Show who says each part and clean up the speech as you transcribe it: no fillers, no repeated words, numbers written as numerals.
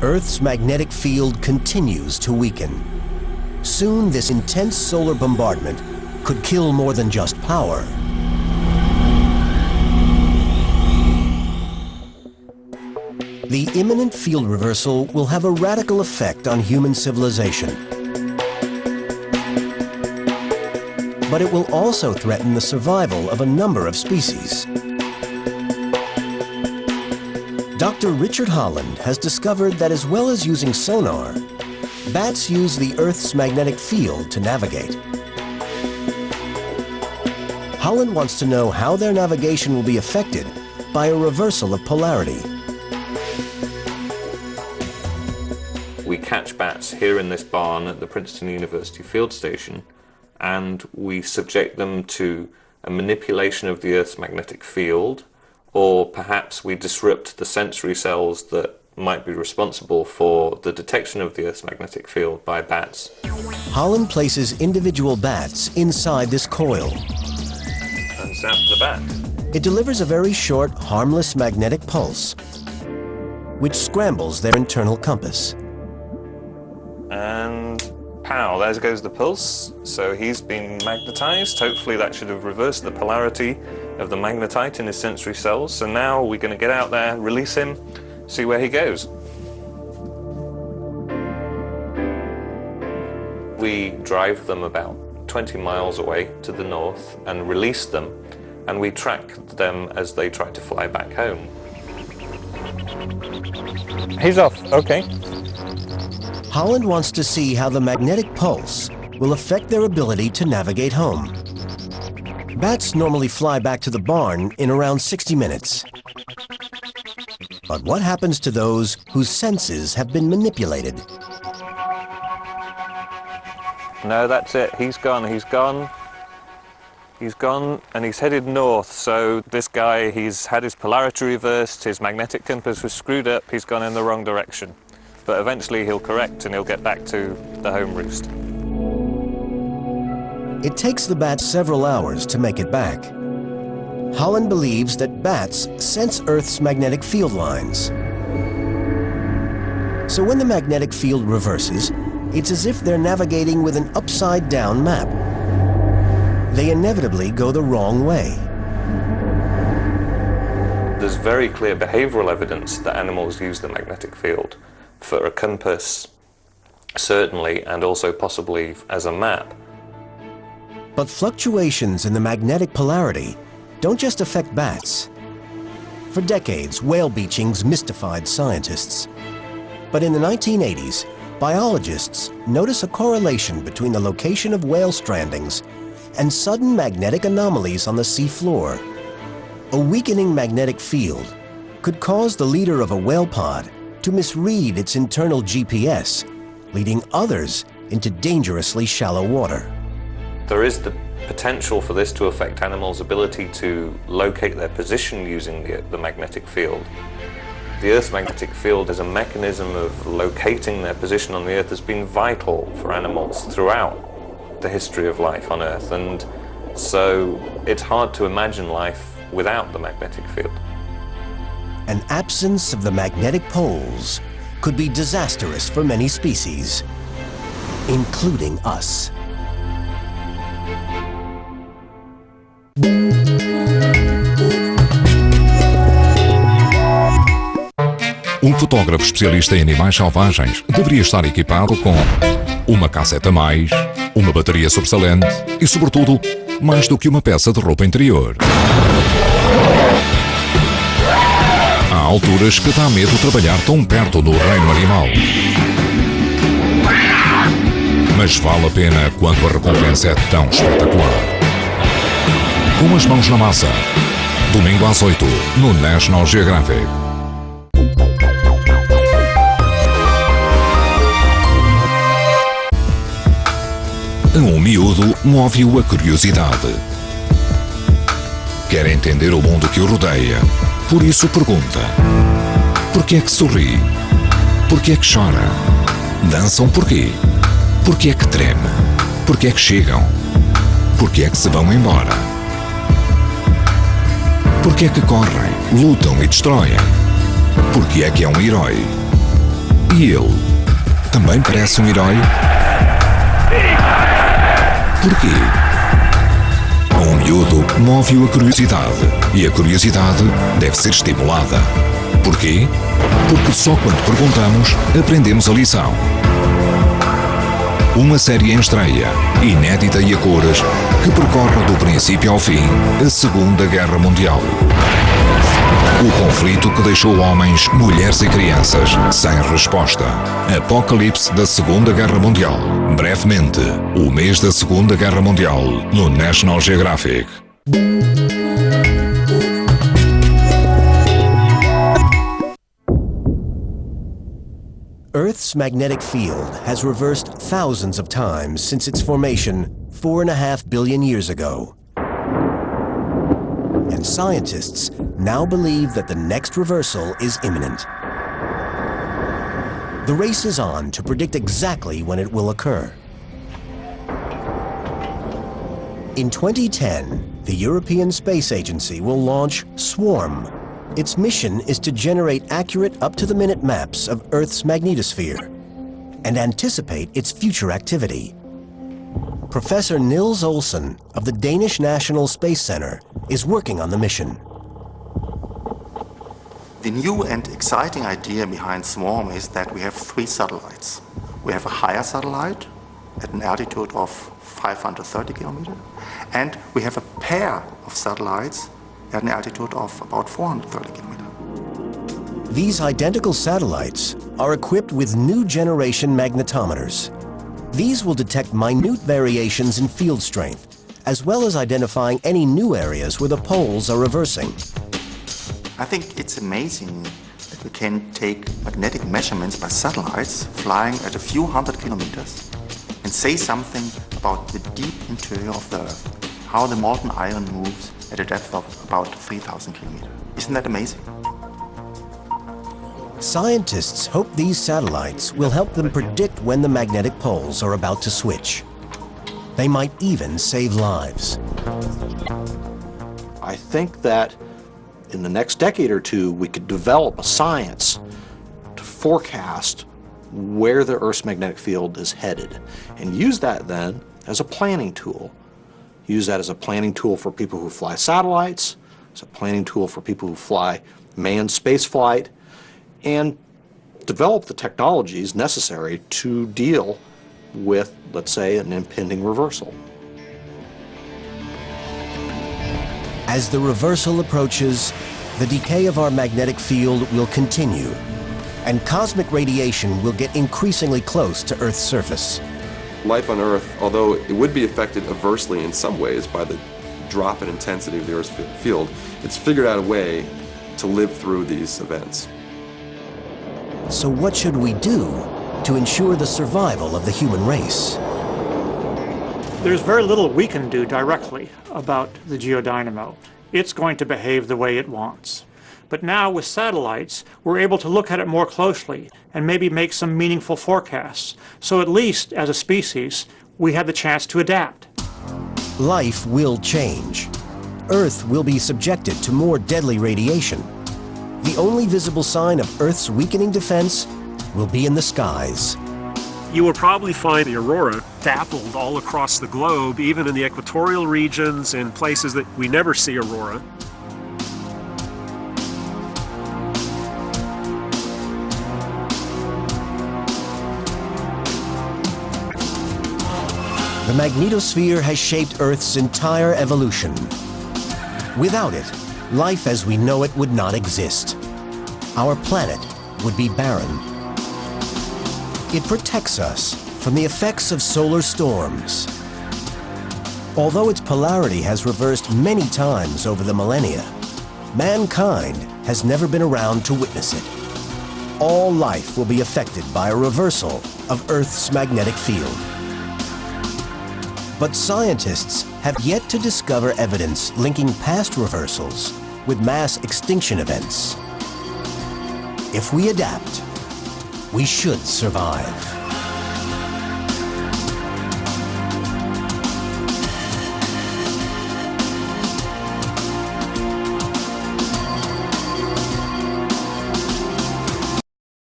Speaker 1: Earth's magnetic field continues to weaken. Soon, this intense solar bombardment could kill more than just power. The imminent field reversal will have a radical effect on human civilization. But it will also threaten the survival of a number of species. Dr. Richard Holland has discovered that as well as using sonar, bats use the Earth's magnetic field to navigate. Holland wants to know how their navigation will be affected by a reversal of polarity.
Speaker 2: We catch bats here in this barn at the Princeton University Field Station, and we subject them to a manipulation of the Earth's magnetic field, or perhaps we disrupt the sensory cells that might be responsible for the detection of the Earth's magnetic field by bats.
Speaker 1: Holland places individual bats inside this coil.
Speaker 2: And zap the bat.
Speaker 1: It delivers a very short, harmless magnetic pulse, which scrambles their internal compass.
Speaker 2: And pow, there goes the pulse. So he's been magnetized. Hopefully that should have reversed the polarity of the magnetite in his sensory cells. So now we're going to get out there, release him, see where he goes. We drive them about 20 miles away to the north and release them, and we track them as they try to fly back home.
Speaker 3: He's off, okay.
Speaker 1: Holland wants to see how the magnetic pulse will affect their ability to navigate home. Bats normally fly back to the barn in around 60 minutes. But what happens to those whose senses have been manipulated?
Speaker 2: No, that's it. He's gone. He's gone. He's gone, and he's headed north. So this guy, he's had his polarity reversed, his magnetic compass was screwed up, he's gone in the wrong direction. But eventually he'll correct and he'll get back to the home roost.
Speaker 1: It takes the bats several hours to make it back. Holland believes that bats sense Earth's magnetic field lines. So when the magnetic field reverses, it's as if they're navigating with an upside-down map. They inevitably go the wrong way.
Speaker 2: There's very clear behavioral evidence that animals use the magnetic field for a compass, certainly, and also possibly as a map.
Speaker 1: But fluctuations in the magnetic polarity don't just affect bats. For decades, whale beachings mystified scientists. But in the 1980s, biologists notice a correlation between the location of whale strandings and sudden magnetic anomalies on the sea floor. A weakening magnetic field could cause the leader of a whale pod to misread its internal GPS, leading others into dangerously shallow water.
Speaker 2: There is the potential for this to affect animals' ability to locate their position using the magnetic field. The Earth's magnetic field as a mechanism of locating their position on the Earth has been vital for animals throughout the history of life on Earth, and so it's hard to imagine life without the magnetic field.
Speaker 1: An absence of the magnetic poles could be disastrous for many species, including us.
Speaker 4: Um fotógrafo especialista em animais selvagens deveria estar equipado com uma cassete a mais, uma bateria sobressalente e, sobretudo, mais do que uma peça de roupa interior. Há alturas que dá medo trabalhar tão perto do reino animal. Mas vale a pena quando a recompensa é tão espetacular. Com as mãos na massa. Domingo às 8, no National Geographic. A um miúdo move-o a curiosidade. Quer entender o mundo que o rodeia, por isso pergunta: porquê é que sorri? Porquê é que chora? Dançam porquê? Porquê é que treme? Porquê é que chegam? Porquê é que se vão embora? Porquê é que correm, lutam e destroem? Porquê é que é um herói? E ele? Também parece um herói? Porquê? Um miúdo move-o a curiosidade, e a curiosidade deve ser estimulada. Porquê? Porque só quando perguntamos, aprendemos a lição. Uma série em estreia, inédita e a cores, que percorre do princípio ao fim a Segunda Guerra Mundial. O conflito que deixou homens, mulheres e crianças sem resposta. Apocalipse da Segunda Guerra Mundial. Brevemente, o mês da Segunda Guerra Mundial no National Geographic.
Speaker 1: Earth's magnetic field has reversed thousands of times since its formation 4.5 billion years ago. And scientists now believe that the next reversal is imminent. The race is on to predict exactly when it will occur. In 2010, the European Space Agency will launch SWARM. Its mission is to generate accurate, up-to-the-minute maps of Earth's magnetosphere and anticipate its future activity. Professor Nils Olsen of the Danish National Space Center is working on the mission.
Speaker 5: The new and exciting idea behind SWARM is that we have 3 satellites. We have a higher satellite at an altitude of 530 kilometers, and we have a pair of satellites at an altitude of about 430 kilometers.
Speaker 1: These identical satellites are equipped with new generation magnetometers. These will detect minute variations in field strength, as well as identifying any new areas where the poles are reversing.
Speaker 5: I think it's amazing that we can take magnetic measurements by satellites flying at a few hundred kilometers and say something about the deep interior of the Earth, how the molten iron moves at a depth of about 3,000 kilometers. Isn't that amazing?
Speaker 1: Scientists hope these satellites will help them predict when the magnetic poles are about to switch. They might even save lives.
Speaker 6: I think that in the next decade or two, we could develop a science to forecast where the Earth's magnetic field is headed and use that then as a planning tool. Use that as a planning tool for people who fly satellites, as a planning tool for people who fly manned space flight, and develop the technologies necessary to deal with, let's say, an impending reversal.
Speaker 1: As the reversal approaches, the decay of our magnetic field will continue, and cosmic radiation will get increasingly close to Earth's surface.
Speaker 7: Life on Earth, although it would be affected adversely in some ways by the drop in intensity of the Earth's field, it's figured out a way to live through these events.
Speaker 1: So what should we do to ensure the survival of the human race?
Speaker 8: There's very little we can do directly about the geodynamo. It's going to behave the way it wants. But now with satellites, we're able to look at it more closely and maybe make some meaningful forecasts. So at least as a species, we have the chance to adapt.
Speaker 1: Life will change. Earth will be subjected to more deadly radiation. The only visible sign of Earth's weakening defense will be in the skies.
Speaker 9: You will probably find the aurora dappled all across the globe, even in the equatorial regions and places that we never see aurora.
Speaker 1: The magnetosphere has shaped Earth's entire evolution. Without it, life as we know it would not exist. Our planet would be barren. It protects us from the effects of solar storms. Although its polarity has reversed many times over the millennia, mankind has never been around to witness it. All life will be affected by a reversal of Earth's magnetic field. But scientists have yet to discover evidence linking past reversals with mass extinction events. If we adapt, we should survive.